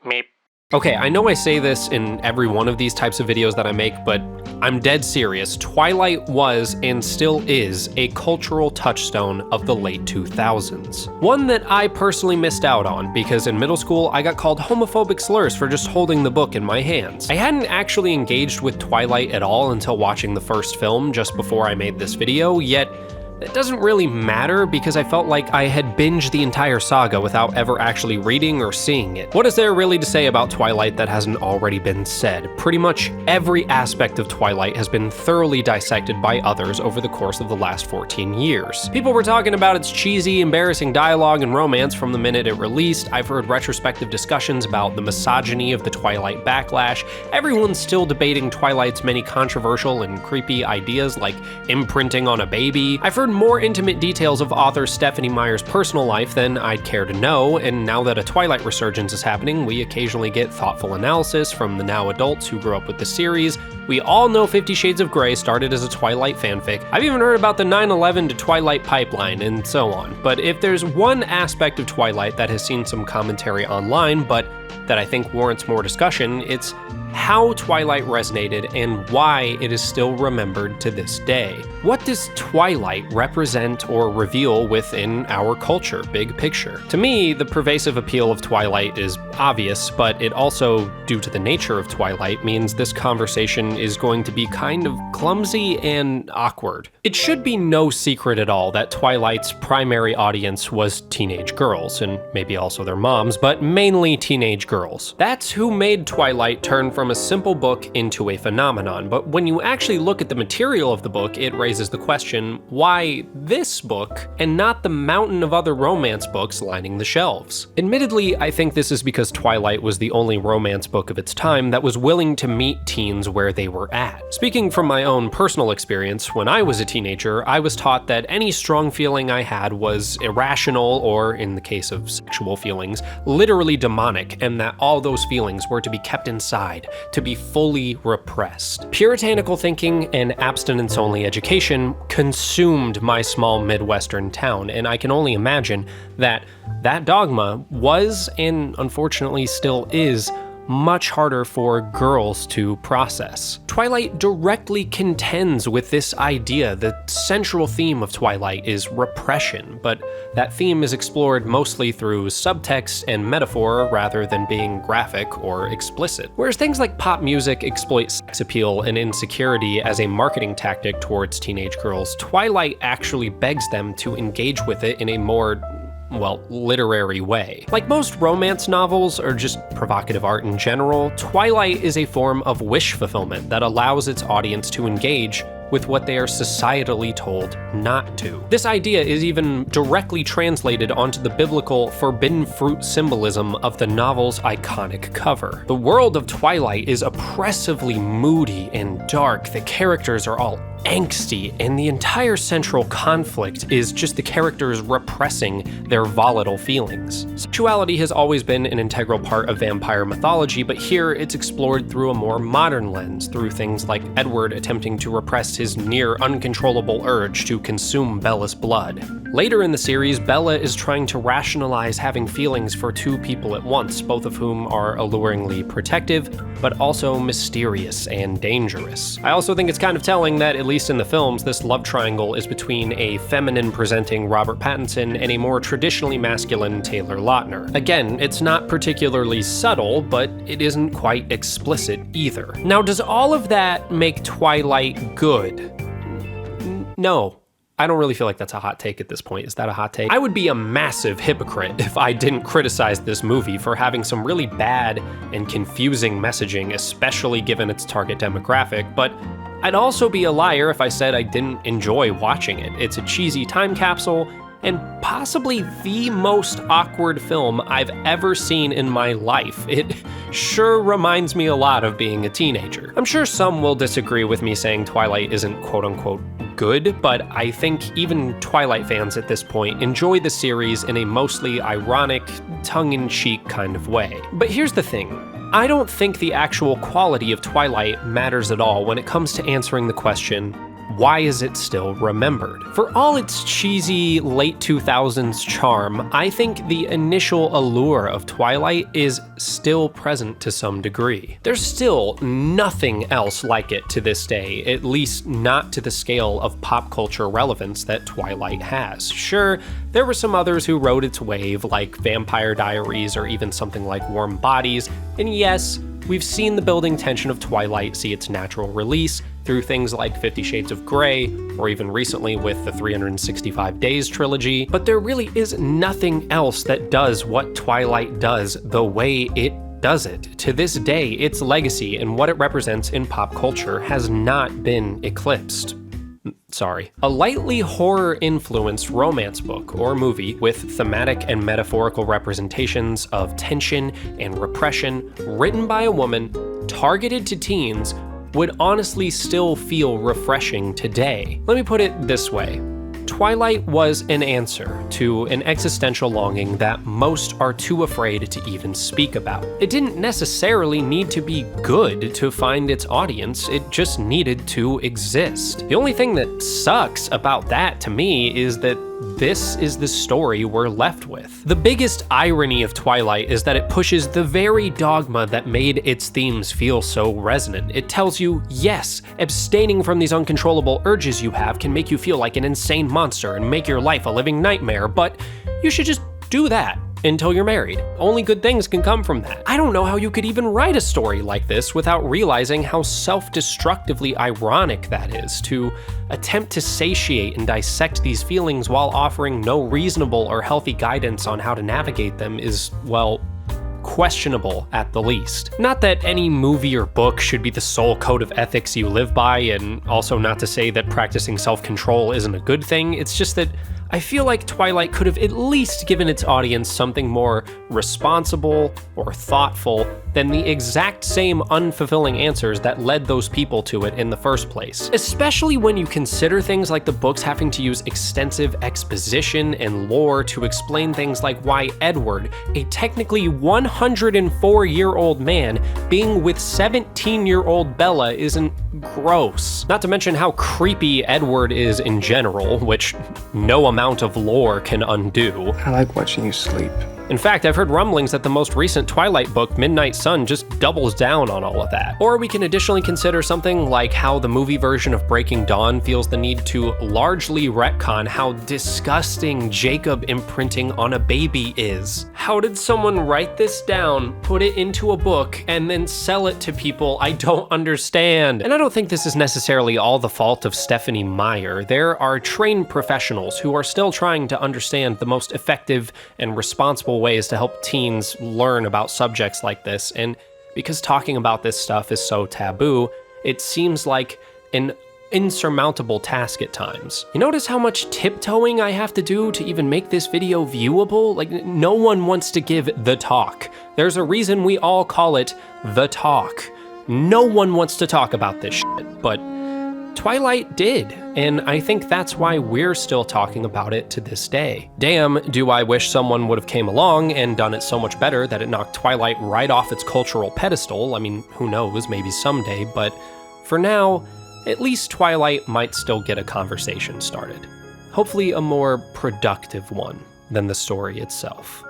Meep. Okay, I know I say this in every one of these types of videos that I make, but I'm dead serious. Twilight was, and still is, a cultural touchstone of the late 2000s. One that I personally missed out on, because in middle school I got called homophobic slurs for just holding the book in my hands. I hadn't actually engaged with Twilight at all until watching the first film just before I made this video, yet it doesn't really matter because I felt like I had binged the entire saga without ever actually reading or seeing it. What is there really to say about Twilight that hasn't already been said? Pretty much every aspect of Twilight has been thoroughly dissected by others over the course of the last 14 years. People were talking about its cheesy, embarrassing dialogue and romance from the minute it released. I've heard retrospective discussions about the misogyny of the Twilight backlash. Everyone's still debating Twilight's many controversial and creepy ideas like imprinting on a baby. I've heard more intimate details of author Stephenie Meyer's personal life than I'd care to know, and now that a Twilight resurgence is happening, we occasionally get thoughtful analysis from the now adults who grew up with the series. We all know 50 Shades of Grey started as a Twilight fanfic. I've even heard about the 9/11 to Twilight pipeline, and so on. But if there's one aspect of Twilight that has seen some commentary online, but that I think warrants more discussion, it's how Twilight resonated and why it is still remembered to this day. What does Twilight represent or reveal within our culture, big picture? To me, the pervasive appeal of Twilight is obvious, but it also, due to the nature of Twilight, means this conversation is going to be kind of clumsy and awkward. It should be no secret at all that Twilight's primary audience was teenage girls, and maybe also their moms, but mainly teenage girls. That's who made Twilight turn from a simple book into a phenomenon, but when you actually look at the material of the book, it raises the question, why this book and not the mountain of other romance books lining the shelves? Admittedly, I think this is because Twilight was the only romance book of its time that was willing to meet teens where they were at. Speaking from my own personal experience, when I was a teenager, I was taught that any strong feeling I had was irrational, or in the case of sexual feelings, literally demonic, and that all those feelings were to be kept inside, to be fully repressed. Puritanical thinking and abstinence-only education consumed my small Midwestern town, and I can only imagine that that dogma was, and unfortunately still is, much harder for girls to process. Twilight directly contends with this idea. The central theme of Twilight is repression, but that theme is explored mostly through subtext and metaphor rather than being graphic or explicit. Whereas things like pop music exploit sex appeal and insecurity as a marketing tactic towards teenage girls, Twilight actually begs them to engage with it in a more, well, literary way. Like most romance novels, or just provocative art in general, Twilight is a form of wish fulfillment that allows its audience to engage with what they are societally told not to. This idea is even directly translated onto the biblical forbidden fruit symbolism of the novel's iconic cover. The world of Twilight is oppressively moody and dark. The characters are all angsty, and the entire central conflict is just the characters repressing their volatile feelings. Sexuality has always been an integral part of vampire mythology, but here it's explored through a more modern lens, through things like Edward attempting to repress his near uncontrollable urge to consume Bella's blood. Later in the series, Bella is trying to rationalize having feelings for two people at once, both of whom are alluringly protective, but also mysterious and dangerous. I also think it's kind of telling that, at least in the films, this love triangle is between a feminine-presenting Robert Pattinson and a more traditionally masculine Taylor Lautner. Again, it's not particularly subtle, but it isn't quite explicit either. Now, does all of that make Twilight good? No. I don't really feel like that's a hot take at this point. Is that a hot take? I would be a massive hypocrite if I didn't criticize this movie for having some really bad and confusing messaging, especially given its target demographic, but I'd also be a liar if I said I didn't enjoy watching it. It's a cheesy time capsule, and possibly the most awkward film I've ever seen in my life. It sure reminds me a lot of being a teenager. I'm sure some will disagree with me saying Twilight isn't quote-unquote good, but I think even Twilight fans at this point enjoy the series in a mostly ironic, tongue-in-cheek kind of way. But here's the thing. I don't think the actual quality of Twilight matters at all when it comes to answering the question, why is it still remembered? For all its cheesy late 2000s charm, I think the initial allure of Twilight is still present to some degree. There's still nothing else like it to this day, at least not to the scale of pop culture relevance that Twilight has. Sure, there were some others who rode its wave, like Vampire Diaries or even something like Warm Bodies, and yes, we've seen the building tension of Twilight see its natural release through things like 50 Shades of Grey, or even recently with the 365 Days trilogy, but there really is nothing else that does what Twilight does the way it does it. To this day, its legacy and what it represents in pop culture has not been eclipsed. Sorry. A lightly horror-influenced romance book or movie with thematic and metaphorical representations of tension and repression, written by a woman, targeted to teens, would honestly still feel refreshing today. Let me put it this way. Twilight was an answer to an existential longing that most are too afraid to even speak about. It didn't necessarily need to be good to find its audience, it just needed to exist. The only thing that sucks about that to me is that this is the story we're left with. The biggest irony of Twilight is that it pushes the very dogma that made its themes feel so resonant. It tells you, yes, abstaining from these uncontrollable urges you have can make you feel like an insane monster and make your life a living nightmare, but you should just do that until you're married. Only good things can come from that. I don't know how you could even write a story like this without realizing how self-destructively ironic that is, to attempt to satiate and dissect these feelings while offering no reasonable or healthy guidance on how to navigate them is, well, questionable at the least. Not that any movie or book should be the sole code of ethics you live by, and also not to say that practicing self-control isn't a good thing, it's just that I feel like Twilight could have at least given its audience something more responsible or thoughtful than the exact same unfulfilling answers that led those people to it in the first place. Especially when you consider things like the books having to use extensive exposition and lore to explain things like why Edward, a technically 104-year-old man, being with 17-year-old Bella isn't gross. Not to mention how creepy Edward is in general, which no amount of lore can undo. I like watching you sleep. In fact, I've heard rumblings that the most recent Twilight book, Midnight Sun, just doubles down on all of that. Or we can additionally consider something like how the movie version of Breaking Dawn feels the need to largely retcon how disgusting Jacob imprinting on a baby is. How did someone write this down, put it into a book, and then sell it to people? I don't understand. And I don't think this is necessarily all the fault of Stephanie Meyer. There are trained professionals who are still trying to understand the most effective and responsible ways to help teens learn about subjects like this, and because talking about this stuff is so taboo, it seems like an insurmountable task at times. You notice how much tiptoeing I have to do to even make this video viewable? Like, no one wants to give the talk. There's a reason we all call it the talk. No one wants to talk about this shit, but Twilight did, and I think that's why we're still talking about it to this day. Damn, do I wish someone would have came along and done it so much better that it knocked Twilight right off its cultural pedestal. I mean, who knows, maybe someday, but for now, at least Twilight might still get a conversation started. Hopefully a more productive one than the story itself.